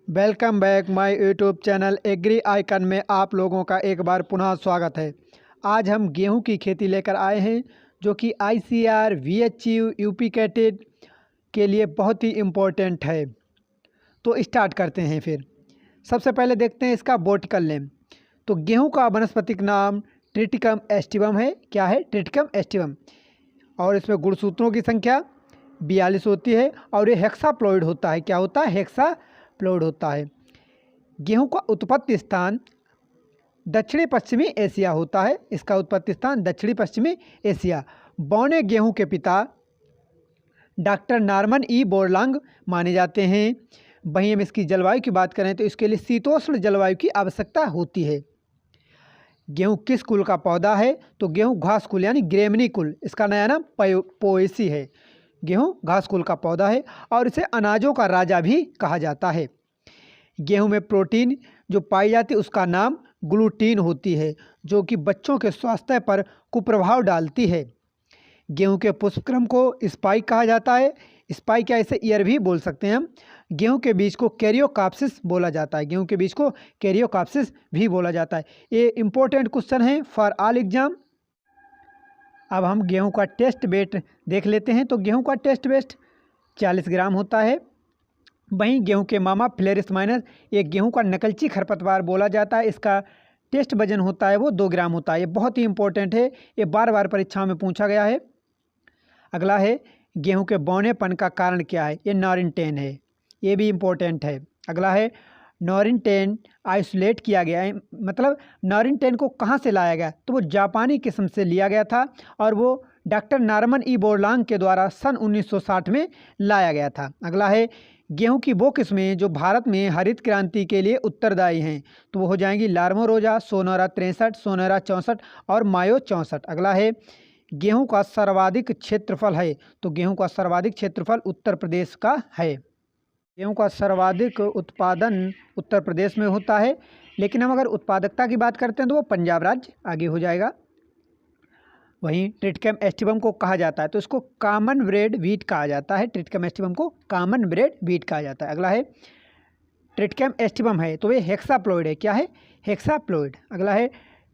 Welcome back my YouTube channel agri icon में आप लोगों का एक बार पुनः स्वागत है। आज हम गेहूं की खेती लेकर आए हैं जो कि आईसीआर, वीएचयू, यूपी कैटेड के लिए बहुत ही इम्पोर्टेंट है। तो स्टार्ट करते हैं। फिर सबसे पहले देखते हैं इसका बोटिकल नेम। तो गेहूं का वानस्पतिक नाम ट्रिटिकम एस्टिवम है। क्या है? Triticum aestivum. और इसमें गुणसूत्रों की संख्या 42 होती है और ये हेक्साप्लॉइड होता है। क्या होता है? हेक्साप्लॉइड होता है। गेहूं का उत्पत्ति स्थान दक्षिणी पश्चिमी एशिया होता है। इसका उत्पत्ति स्थान दक्षिणी पश्चिमी एशिया। बौने गेहूं के पिता डॉक्टर नॉर्मन ई बोरलॉन्ग माने जाते हैं। वहीं हम इसकी जलवायु की बात करें तो इसके लिए शीतोष्ण जलवायु की आवश्यकता होती है। गेहूं किस कुल का पौधा है? तो गेहूं घास कुल यानी ग्रेमनी कुल। इसका नया नाम पोएसी है। गेहूं घास कुल का पौधा है और इसे अनाजों का राजा भी कहा जाता है। गेहूं में प्रोटीन जो पाई जाती है उसका नाम ग्लूटीन होती है, जो कि बच्चों के स्वास्थ्य पर कुप्रभाव डालती है। गेहूं के पुष्पक्रम को स्पाइक कहा जाता है। स्पाइक या इसे ईयर भी बोल सकते हैं हम। गेहूं के बीज को कैरियोकाप्सिस बोला जाता है। गेहूं के बीज को कैरियोकाप्सिस भी बोला जाता है। ये इंपॉर्टेंट क्वेश्चन है फॉर ऑल एग्जाम। अब हम गेहूं का टेस्ट वेट देख लेते हैं। तो गेहूं का टेस्ट वेट 40 ग्राम होता है। वहीं गेहूं के मामा फ्लेरिस माइनस एक गेहूं का नकलची खरपतवार बोला जाता है। इसका टेस्ट वजन होता है वो 2 ग्राम होता है। ये बहुत ही इंपॉर्टेंट है, ये बार बार परीक्षाओं में पूछा गया है। अगला है गेहूं के बौनेपन का कारण क्या है? ये नॉरिंटेन है, ये भी इम्पोर्टेंट है। अगला है नॉरिंटेन आइसोलेट किया गया है, मतलब नॉरिंटेन को कहाँ से लाया गया? तो वो जापानी किस्म से लिया गया था और वो डॉक्टर नॉर्मन ई बोरलॉन्ग के द्वारा सन 1960 में लाया गया था। अगला है गेहूं की वो किस्में जो भारत में हरित क्रांति के लिए उत्तरदायी हैं। तो वो हो जाएंगी लार्मो रोजा, सोनौरा 63, सोनौरा 64 और मायो 64। अगला है गेहूं का सर्वाधिक क्षेत्रफल है। तो गेहूं का सर्वाधिक क्षेत्रफल उत्तर प्रदेश का है। गेहूं का सर्वाधिक उत्पादन उत्तर प्रदेश में होता है, लेकिन हम अगर उत्पादकता की बात करते हैं तो वो पंजाब राज्य आगे हो जाएगा। वहीं ट्रिटिकम एस्टिवम को कहा जाता है तो इसको कॉमन ब्रेड व्हीट कहा जाता है। ट्रिटिकम एस्टिवम को कॉमन ब्रेड व्हीट कहा जाता है। अगला है ट्रिटिकम एस्टिवम है तो ये हेक्साप्लॉइड है। क्या है? हेक्साप्लॉइड। अगला है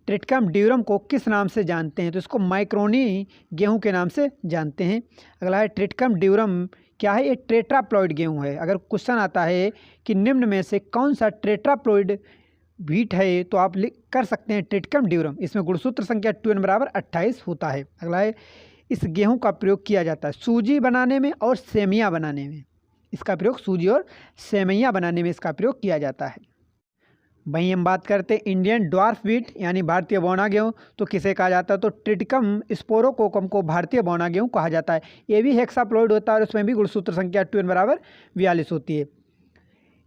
ट्रिटिकम ड्यूरम को किस नाम से जानते हैं? तो इसको माइक्रोनी गेहूं के नाम से जानते हैं। अगला है ट्रिटिकम ड्यूरम क्या है? ये टेट्राप्लॉइड गेहूं है। अगर क्वेश्चन आता है कि निम्न में से कौन सा टेट्राप्लॉइड व्हीट है तो आप लिख कर सकते हैं ट्रिटिकम ड्यूरम। इसमें गुणसूत्र संख्या 2n बराबर 28 होता है। अगला है इस गेहूं का प्रयोग किया जाता है सूजी बनाने में और सेमियां बनाने में। इसका प्रयोग सूजी और सेमियां बनाने में इसका प्रयोग किया जाता है। वहीं हम बात करते हैं इंडियन ड्वार्फ व्हीट यानी भारतीय बौना गेहूं तो किसे कहा जाता है? तो ट्रिटिकम स्पोरोकोकम को भारतीय बौना गेहूं कहा जाता है। ये भी हेक्साप्लॉइड होता है और उसमें भी गुणसूत्र संख्या 2n बराबर 42 होती है।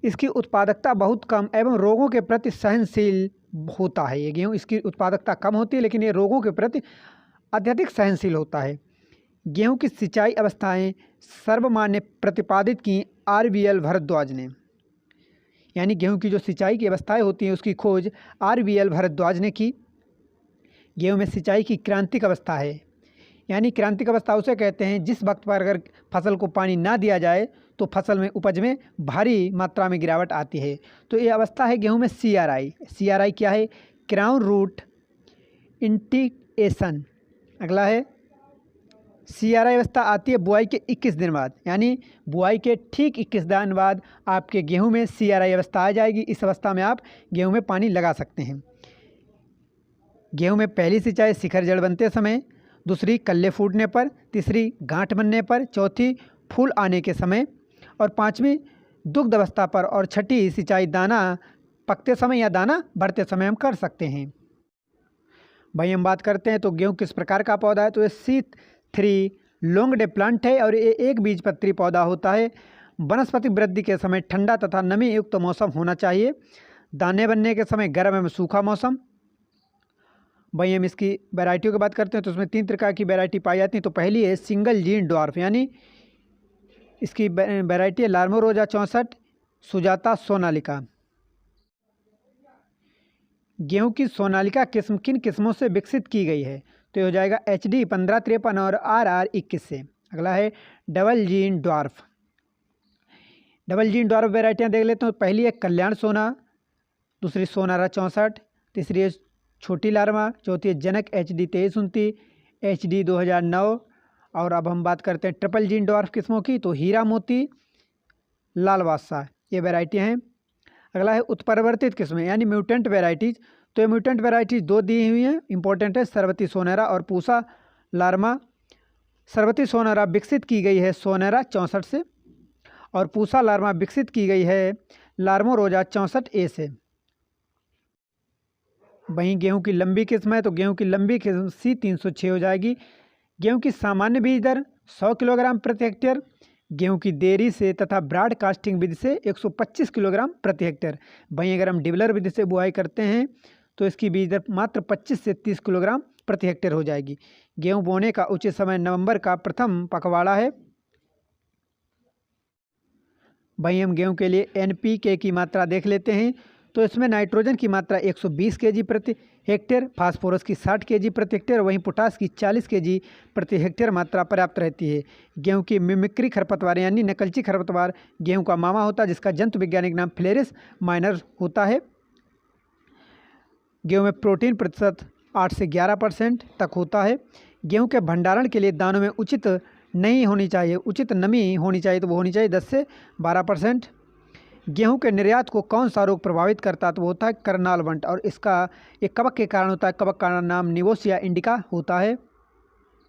इसकी उत्पादकता बहुत कम एवं रोगों के प्रति सहनशील होता है। ये गेहूँ इसकी उत्पादकता कम होती है लेकिन ये रोगों के प्रति अत्यधिक सहनशील होता है। गेहूं की सिंचाई अवस्थाएं सर्वमान्य प्रतिपादित की RVL भारद्वाज ने, यानी गेहूं की जो सिंचाई की अवस्थाएं होती हैं उसकी खोज RVL भारद्वाज ने की। गेहूं में सिंचाई की क्रांतिक अवस्था है, यानी क्रांतिक अवस्था उसे कहते हैं जिस वक्त पर अगर फसल को पानी ना दिया जाए तो फसल में उपज में भारी मात्रा में गिरावट आती है। तो ये अवस्था है गेहूं में CRI। CRI क्या है? Crown root initiation. अगला है CRI अवस्था आती है बुआई के 21 दिन बाद, यानी बुआई के ठीक 21 दिन बाद आपके गेहूं में CRI अवस्था आ जाएगी। इस अवस्था में आप गेहूं में पानी लगा सकते हैं। गेहूं में पहली सिंचाई शिखर जड़ बनते समय, दूसरी कल्ले फूटने पर, तीसरी गांठ बनने पर, चौथी फूल आने के समय और पांचवी दुग्ध अवस्था पर और छठी सिंचाई दाना पकते समय या दाना बढ़ते समय हम कर सकते हैं। भाई हम बात करते हैं तो गेहूं किस प्रकार का पौधा है? तो ये C3 लॉन्ग डे प्लांट है और ये एक बीजपत्री पौधा होता है। वनस्पति वृद्धि के समय ठंडा तथा नमी युक्त मौसम होना चाहिए। दाने बनने के समय गर्म एवं सूखा मौसम। वहीं हम इसकी वैरायटियों की बात करते हैं तो उसमें 3 प्रकार की वैरायटी पाई जाती है। तो पहली है सिंगल जीन ड्वार्फ, यानी इसकी वैरायटी है लार्मो रोजा 64, सुजाता सोनालिका। गेहूं की सोनालिका किस्म किन किस्मों से विकसित की गई है? तो ये हो जाएगा HD 1553 और RR 21 से। अगला है double gene dwarf. Double gene dwarf वेराइटियाँ देख लेते हैं। तो पहली है कल्याण सोना, दूसरी सोनारा 64, तीसरी है छोटी लार्मा, चौथी है जनक HD 2329, HD 2009। और अब हम बात करते हैं ट्रिपल जीन डॉर्फ किस्मों की, तो हीरा मोती, लाल बादशाह, ये वेराइटी हैं। अगला है उत्परिवर्तित किस्में यानी म्यूटेंट वेराइटीज़। तो ये म्यूटेंट वेराइटीज़ दो दी हुई हैं, इंपॉर्टेंट है, सरवती सोनेरा और पूसा लार्मा। सरवती सोनेरा विकसित की गई है सोनेरा 64 से, और पूसा लार्मा विकसित की गई है लार्मोरोजा 64A से। वहीं गेहूं की लंबी किस्म है, तो गेहूं की लंबी किस्म C306 हो जाएगी। गेहूं की सामान्य बीज दर 100 किलोग्राम प्रति हेक्टेयर, गेहूं की देरी से तथा ब्रॉडकास्टिंग विधि से 125 किलोग्राम प्रति हेक्टेयर। वहीं अगर हम डिबलर विधि से बुआई करते हैं तो इसकी बीज दर मात्र 25 से 30 किलोग्राम प्रति हेक्टेयर हो जाएगी। गेहूं बोने का उचित समय नवंबर का प्रथम पखवाड़ा है। वहीं हम गेहूं के लिए NPK की मात्रा देख लेते हैं। तो इसमें नाइट्रोजन की मात्रा 120 kg प्रति हेक्टेयर, फास्फोरस की 60 kg प्रति हेक्टेयर, वहीं पोटास की 40 kg प्रति हेक्टेयर मात्रा पर्याप्त रहती है। गेहूं की मिमिक्री खरपतवार यानी नकलची खरपतवार गेहूं का मामा होता है, जिसका जंतु वैज्ञानिक नाम फ्लेरिस माइनर होता है। गेहूं में प्रोटीन प्रतिशत 8 से 11% तक होता है। गेहूं के भंडारण के लिए दानों में उचित नहीं होनी चाहिए, उचित नमी होनी चाहिए, तो वो होनी चाहिए 10 से 12%। गेहूं के निर्यात को कौन सा रोग प्रभावित करता है, तो वो होता है करनाल वंट, और इसका एक कवक के कारण होता है। कवक का नाम निवोसिया इंडिका होता है।